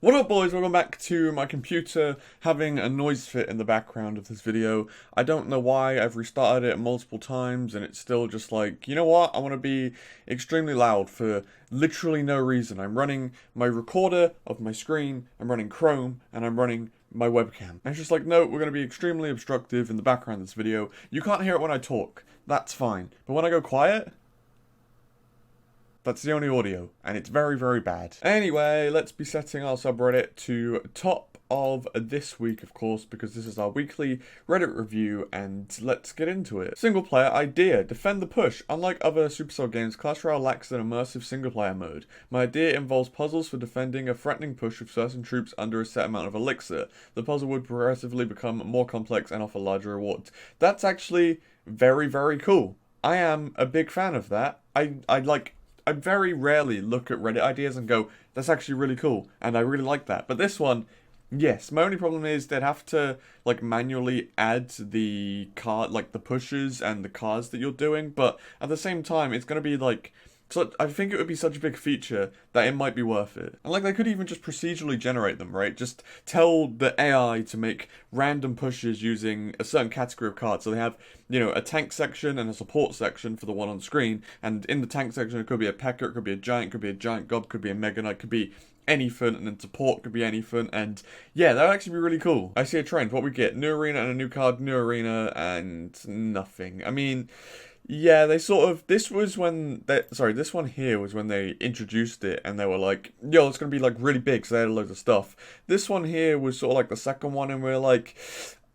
What up, boys? Welcome back to my computer having a noise fit in the background of this video. I don't know why. I've restarted it multiple times and it's still just like, you know what? I want to be extremely loud for literally no reason. I'm running my recorder of my screen, I'm running Chrome, and I'm running my webcam. And it's just like, no, we're going to be extremely obstructive in the background of this video. You can't hear it when I talk. That's fine. But when I go quiet, that's the only audio, and it's very, very bad. Anyway, let's be setting our subreddit to top of this week, of course, because this is our weekly Reddit review, and let's get into it. Single player idea, defend the push. Unlike other Supercell games, ClashRoyale lacks an immersive single player mode. My idea involves puzzles for defending a threatening push of certain troops under a set amount of elixir. The puzzle would progressively become more complex and offer larger rewards. That's actually very, very cool. I am a big fan of that. I very rarely look at Reddit ideas and go, that's actually really cool, and I really like that. But this one, yes. My only problem is they'd have to, like, manually add the card, like, the pushes and the cards that you're doing, but at the same time, it's going to be, like, so I think it would be such a big feature that it might be worth it. And, like, they could even just procedurally generate them, right? Just tell the AI to make random pushes using a certain category of cards. So they have, you know, a tank section and a support section for the one on screen. And in the tank section, it could be a P.E.K.K.A, it could be a Giant Gob, could be a Mega Knight, could be anything, and then support could be anything, and yeah, that would actually be really cool. I see a trend. What we get? New arena and a new card, new arena, and nothing. I mean, yeah, they sort of, this one here was when they introduced it, and they were like, yo, it's gonna be, like, really big, so they had loads of stuff. This one here was sort of like the second one, and we're like,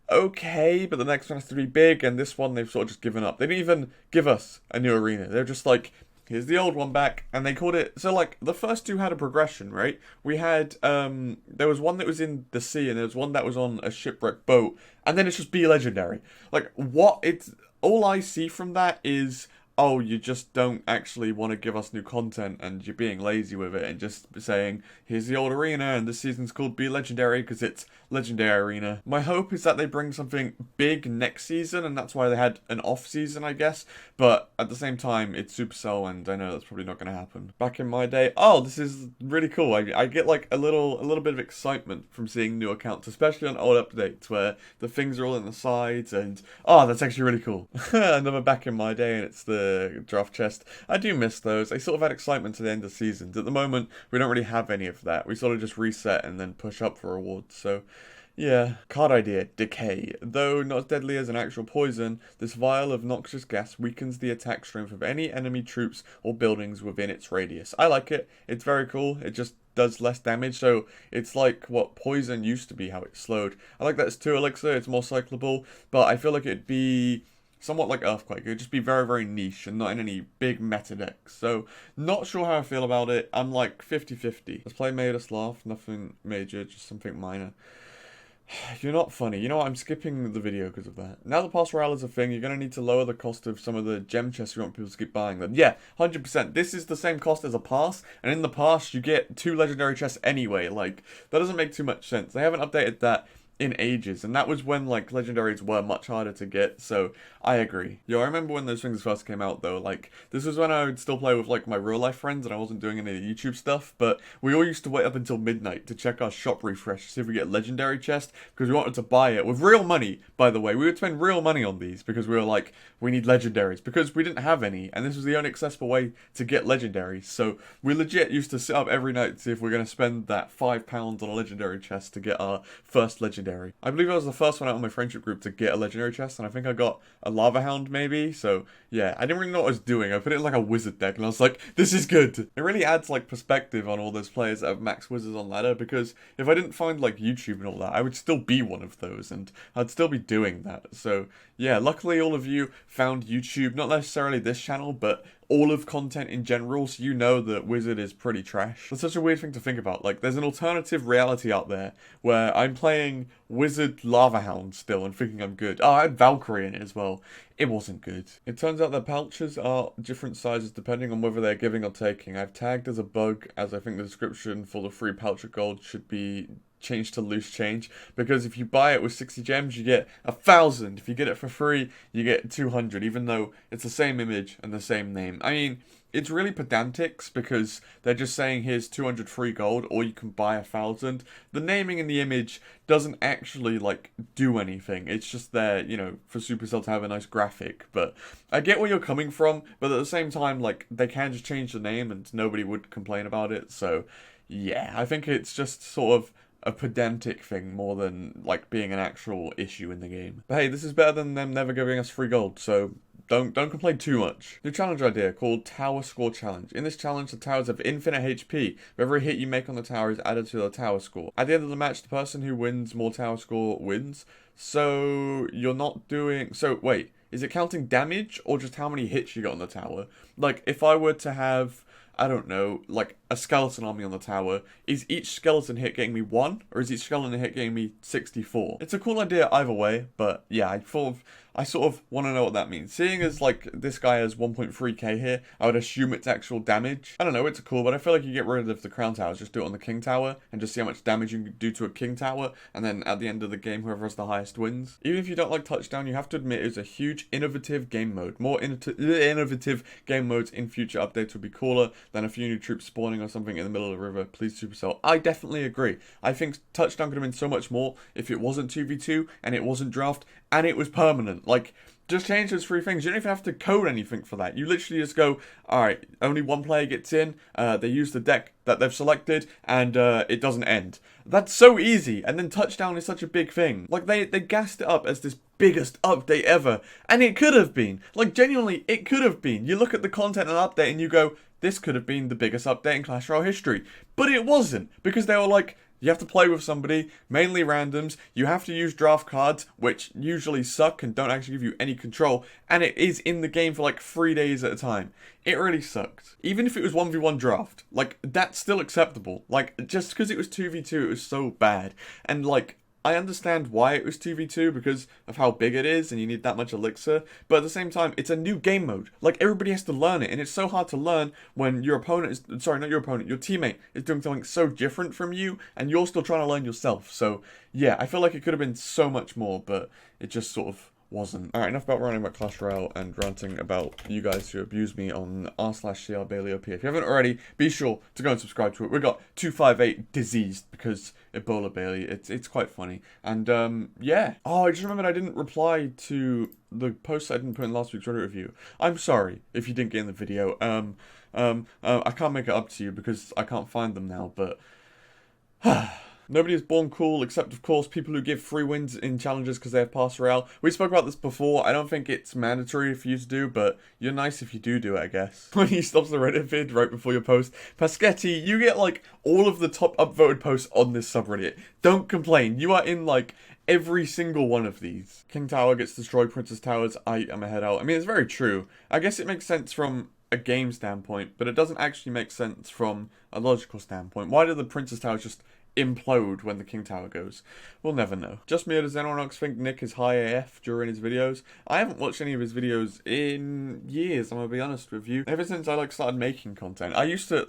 okay, but the next one has to be big, and this one they've sort of just given up. They didn't even give us a new arena. They're just like, here's the old one back, and they called it, so, like, the first two had a progression, right? We had, there was one that was in the sea, and there was one that was on a shipwrecked boat, and then it's just be legendary. Like, what? It's, all I see from that is, oh, you just don't actually want to give us new content, and you're being lazy with it, and just saying, here's the old arena, and this season's called Be Legendary, because it's Legendary Arena. My hope is that they bring something big next season, and that's why they had an off season, I guess, but at the same time, it's Supercell, and I know that's probably not going to happen. Back in my day, oh, this is really cool. I get, like, a little bit of excitement from seeing new accounts, especially on old updates, where the things are all in the sides, and, oh, that's actually really cool. Another back in my day, and it's the draft chest. I do miss those. They sort of had excitement to the end of seasons. At the moment, we don't really have any of that. We sort of just reset and then push up for rewards, so yeah. Card idea, decay. Though not as deadly as an actual poison, this vial of noxious gas weakens the attack strength of any enemy troops or buildings within its radius. I like it. It's very cool. It just does less damage, so it's like what poison used to be, how it's slowed. I like that it's 2 elixir, it's more cyclable, but I feel like it'd be somewhat like Earthquake. It would just be very, very niche and not in any big meta decks. So, not sure how I feel about it. I'm like 50-50. Let's play made us laugh. Nothing major, just something minor. You're not funny. You know what? I'm skipping the video because of that. Now that Pass Royale is a thing, you're going to need to lower the cost of some of the gem chests you want people to keep buying them. Yeah, 100%. This is the same cost as a pass, and in the pass, you get 2 legendary chests anyway. Like, that doesn't make too much sense. They haven't updated that in ages, and that was when, like, legendaries were much harder to get, so I agree. Yo, I remember when those things first came out, though, like, this was when I would still play with, like, my real-life friends, and I wasn't doing any YouTube stuff, but we all used to wait up until midnight to check our shop refresh to see if we get legendary chest, because we wanted to buy it with real money, by the way. We would spend real money on these, because we were like, we need legendaries, because we didn't have any, and this was the only accessible way to get legendaries, so we legit used to sit up every night to see if we're going to spend that £5 on a legendary chest to get our first legendary. I believe I was the first one out of my friendship group to get a legendary chest, and I think I got a Lava Hound maybe, so yeah, I didn't really know what I was doing. I put it in like a wizard deck, and I was like, this is good. It really adds like perspective on all those players that have max wizards on ladder, because if I didn't find like YouTube and all that, I would still be one of those, and I'd still be doing that. So yeah, luckily all of you found YouTube, not necessarily this channel, but all of content in general, so you know that Wizard is pretty trash. That's such a weird thing to think about. Like, there's an alternative reality out there where I'm playing Wizard Lava Hound still and thinking I'm good. Oh, I had Valkyrie in it as well. It wasn't good. It turns out that pouches are different sizes depending on whether they're giving or taking. I've tagged as a bug, as I think the description for the free pouch of gold should be changed to loose change, because if you buy it with 60 gems you get 1,000. If you get it for free you get 200, even though it's the same image and the same name. I mean, it's really pedantic because they're just saying here's 200 free gold or you can buy 1,000. The naming in the image doesn't actually like do anything. It's just there, you know, for Supercell to have a nice graphic. But I get where you're coming from, but at the same time, like, they can just change the name and nobody would complain about it. So yeah, I think it's just sort of a pedantic thing more than like being an actual issue in the game. But hey, this is better than them never giving us free gold, so don't complain too much. New challenge idea called Tower Score Challenge. In this challenge, the towers have infinite HP. Every hit you make on the tower is added to the tower score. At the end of the match, the person who wins more tower score wins. So you're not doing... So wait, is it counting damage or just how many hits you got on the tower? Like, if I were to have, I don't know, like a skeleton army on the tower, is each skeleton hit getting me 1, or is each skeleton hit getting me 64? It's a cool idea either way, but yeah, I sort of want to know what that means. Seeing as like this guy has 1.3k here, I would assume it's actual damage. I don't know, it's cool, but I feel like you get rid of the crown towers, just do it on the king tower, and just see how much damage you can do to a king tower, and then at the end of the game, whoever has the highest wins. Even if you don't like touchdown, you have to admit it's a huge innovative game mode. More innovative game modes in future updates would be cooler than a few new troops spawning or something in the middle of the river. Please, Supercell. I definitely agree. I think touchdown could have been so much more if it wasn't 2v2 and it wasn't draft and it was permanent. Like, just change those 3 things. You don't even have to code anything for that. You literally just go, alright, only 1 player gets in, they use the deck that they've selected, and it doesn't end. That's so easy, and then touchdown is such a big thing. Like, they gassed it up as this biggest update ever, and it could have been. Like, genuinely, it could have been. You look at the content and update and you go, this could have been the biggest update in Clash Royale history. But it wasn't, because they were like, you have to play with somebody, mainly randoms, you have to use draft cards, which usually suck and don't actually give you any control, and it is in the game for like 3 days at a time. It really sucked. Even if it was 1v1 draft, like, that's still acceptable. Like, just because it was 2v2, it was so bad. And like, I understand why it was 2v2 because of how big it is and you need that much elixir, but at the same time, it's a new game mode. Like, everybody has to learn it, and it's so hard to learn when your opponent is, sorry, not your opponent, your teammate is doing something so different from you, and you're still trying to learn yourself. So, yeah, I feel like it could have been so much more, but it just sort of wasn't. Alright, enough about ranting about Clash Royale and ranting about you guys who abuse me on r/CRBaileyOP. If you haven't already, be sure to go and subscribe to it. We've got 258 diseased because Ebola Bailey. It's quite funny. And yeah. Oh, I just remembered I didn't reply to the post I didn't put in last week's Reddit review. I'm sorry if you didn't get in the video. I can't make it up to you because I can't find them now, but nobody is born cool, except, of course, people who give free wins in challenges because they have Pass Royale. We spoke about this before. I don't think it's mandatory for you to do, but you're nice if you do it, I guess. When he stops the Reddit vid right before your post. Paschetti, you get, like, all of the top upvoted posts on this subreddit. Don't complain. You are in, like, every single one of these. King Tower gets destroyed, Princess Towers, I am a head out. I mean, it's very true. I guess it makes sense from a game standpoint, but it doesn't actually make sense from a logical standpoint. Why do the Princess Towers just implode when the King Tower goes? We'll never know. Just me, or does anyone else think Nick is high AF during his videos? I haven't watched any of his videos in years, I'm gonna be honest with you. Ever since I like started making content. I used to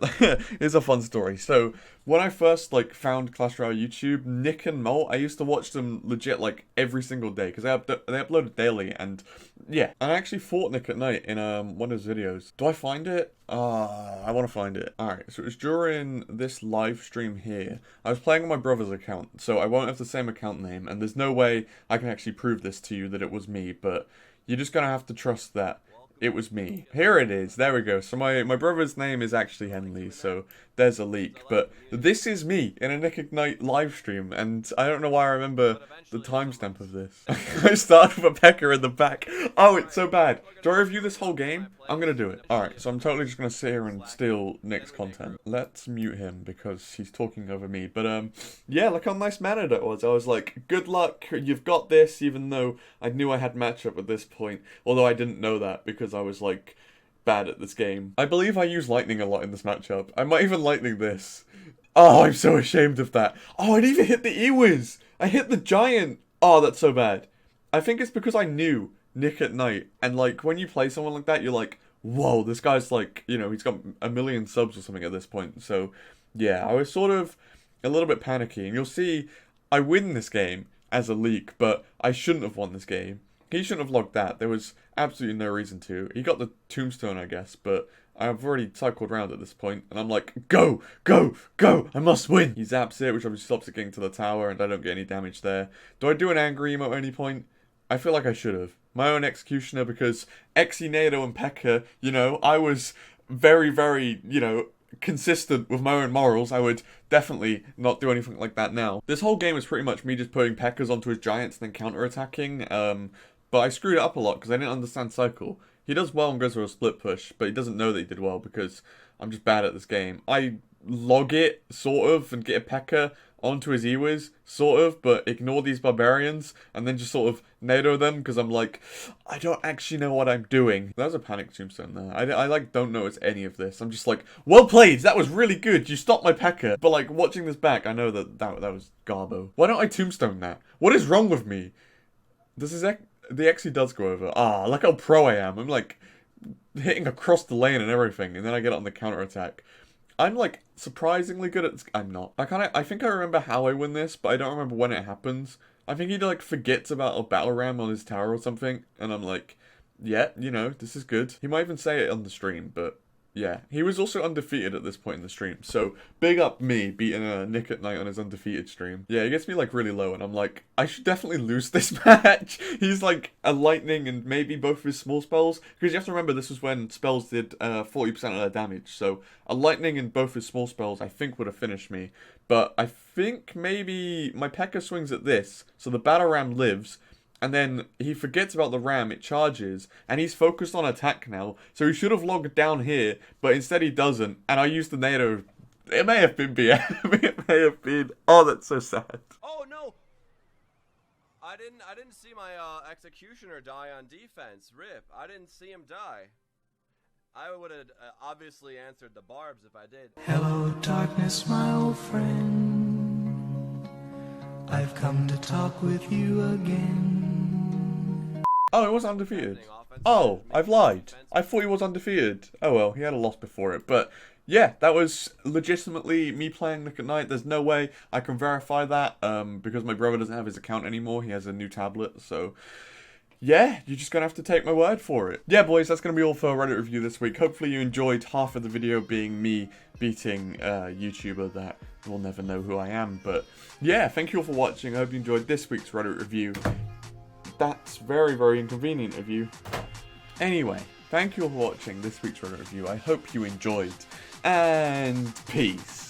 here's a fun story. So when I first like found Clash Royale YouTube, Nick and Molt, I used to watch them legit like every single day because they uploaded daily, and yeah. And I actually fought Nickatnyte in one of his videos. Do I find it? I want to find it. Alright, so it was during this live stream here. I was playing on my brother's account, so I won't have the same account name, and there's no way I can actually prove this to you that it was me, but you're just gonna have to trust that it was me. Here it is. There we go. So my brother's name is actually Henley, so there's a leak. But this is me in a Nickatnyte live stream, and I don't know why I remember the timestamp of this. I started with a pecker in the back. Oh, it's so bad. Do I review this whole game? I'm gonna do it. Alright, so I'm totally just gonna sit here and steal Nick's content. Let's mute him because he's talking over me. But yeah, look how nice mannered it was. I was like, good luck, you've got this, even though I knew I had matchup at this point. Although I didn't know that because I was like bad at this game. I believe I use lightning a lot in this matchup. I might even lightning this. Oh, I'm so ashamed of that. Oh, I didn't even hit the E-Wiz. I hit the giant. Oh, that's so bad. I think it's because I knew Nickatnyte, and like when you play someone like that, you're like, whoa, this guy's like, you know, he's got 1 million subs or something at this point. So yeah, I was sort of a little bit panicky, and you'll see I win this game as a leak, but I shouldn't have won this game. He shouldn't have logged that. There was absolutely no reason to. He got the tombstone, I guess, but I've already cycled around at this point, and I'm like, go, go, go, I must win. He zaps it, which obviously stops it getting to the tower, and I don't get any damage there. Do I do an angry emote at any point? I feel like I should have. My own executioner, because Exy, NATO, and P.E.K.K.A, you know, I was very, very, you know, consistent with my own morals. I would definitely not do anything like that now. This whole game is pretty much me just putting P.E.K.K.As onto his giants and then counter-attacking, but I screwed it up a lot because I didn't understand cycle. He does well and goes for a split push, but he doesn't know that he did well because I'm just bad at this game. I log it, sort of, and get a P.E.K.K.A onto his Ewiz, sort of, but ignore these barbarians, and then just sort of NATO them, because I'm like, I don't actually know what I'm doing. That was a panic tombstone there. I like, don't notice any of this. I'm just like, well played, that was really good, you stopped my P.E.K.K.A. But like, watching this back, I know that was garbo. Why don't I tombstone that? What is wrong with me? This is, the Exy does go over. Ah, look how pro I am. I'm like, hitting across the lane and everything, and then I get on the counter-attack. I'm like surprisingly good at. I'm not. I think I remember how I win this, but I don't remember when it happens. I think he like forgets about a battle ram on his tower or something, and I'm like, yeah, you know, this is good. He might even say it on the stream, but yeah, he was also undefeated at this point in the stream. So big up me beating Nickatnyte on his undefeated stream. Yeah, he gets me like really low, and I'm like, I should definitely lose this match. He's like a lightning and maybe both of his small spells, because you have to remember this was when spells did 40% of their damage. So a lightning and both his small spells I think would have finished me. But I think maybe my P.E.K.K.A swings at this, so the battle ram lives. And then he forgets about the ram, it charges, and he's focused on attack now, so he should have logged down here, but instead he doesn't, and I used the NATO. It may have been BM, it may have been. Oh, that's so sad. Oh, no! I didn't see my executioner die on defense. RIP. I didn't see him die. I would have obviously answered the barbs if I did. Hello, darkness, my old friend. I've come to talk with you again. Oh, it was undefeated. Oh, I've lied. I thought he was undefeated. Oh well, he had a loss before it. But yeah, that was legitimately me playing Nickatnyte. There's no way I can verify that because my brother doesn't have his account anymore. He has a new tablet, so yeah, you're just gonna have to take my word for it. Yeah, boys, that's gonna be all for Reddit review this week. Hopefully you enjoyed half of the video being me beating a YouTuber that will never know who I am. But yeah, thank you all for watching. I hope you enjoyed this week's Reddit review. That's very, very inconvenient of you. Anyway, thank you all for watching this week's Reddit review. I hope you enjoyed, and peace.